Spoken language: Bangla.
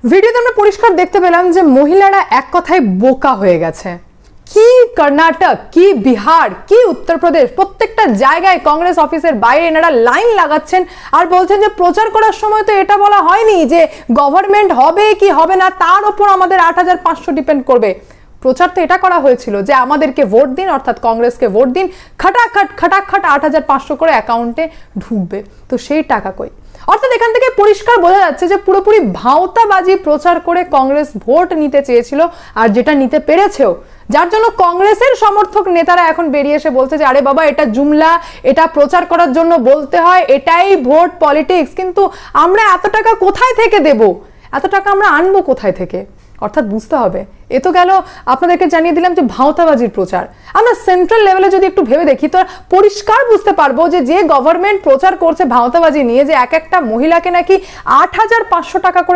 ভিডিওতে আমরা পরিষ্কার দেখতে পেলাম যে মহিলারা এক কথায় বোকা হয়ে গেছে। কি কর্ণাটক, কি বিহার, কি উত্তরপ্রদেশ, প্রত্যেকটা জায়গায় কংগ্রেস অফিসের বাইরে এনারা লাইন লাগাচ্ছেন আর বলছেন যে প্রচার করার সময় তো এটা বলা হয়নি যে গভর্নমেন্ট হবে কি হবে না তার উপর আমাদের ৮৫০০ ডিপেন্ড করবে। প্রচার তো এটা করা হয়েছিল যে আমাদেরকে ভোট দিন, অর্থাৎ কংগ্রেসকে ভোট দিন, খাটাখাট ৮৫০০ করে অ্যাকাউন্টে ঢুকবে। তো সেই টাকা কই? অর্থাৎ এখান থেকে পরিষ্কার বোঝা যাচ্ছে যে পুরোপুরি ভাওতাবাজি প্রচার করে কংগ্রেস ভোট নিতে চেয়েছিল, আর যেটা নিতে পেরেছেও, যার জন্য কংগ্রেসের সমর্থক নেতারা এখন বেরিয়ে এসে বলছে যে আরে বাবা এটা জুমলা, এটা প্রচার করার জন্য বলতে হয়, এটাই ভোট পলিটিক্স। কিন্তু আমরা এত টাকা কোথায় থেকে দেব? এত টাকা আমরা আনবো কোথায় থেকে? অর্থাৎ বুঝতে হবে, এ তো গেল আপনাদেরকে জানিয়ে দিলাম যে ভাওতাবাজির প্রচার। আমরা সেন্ট্রাল লেভেলে যদি একটু ভেবে দেখি তো পরিষ্কার বুঝতে পারবো যে যে গভর্নমেন্ট প্রচার করছে ভাওতাবাজি নিয়ে, যে এক একটা মহিলাকে নাকি ৮৫০০ টাকা করে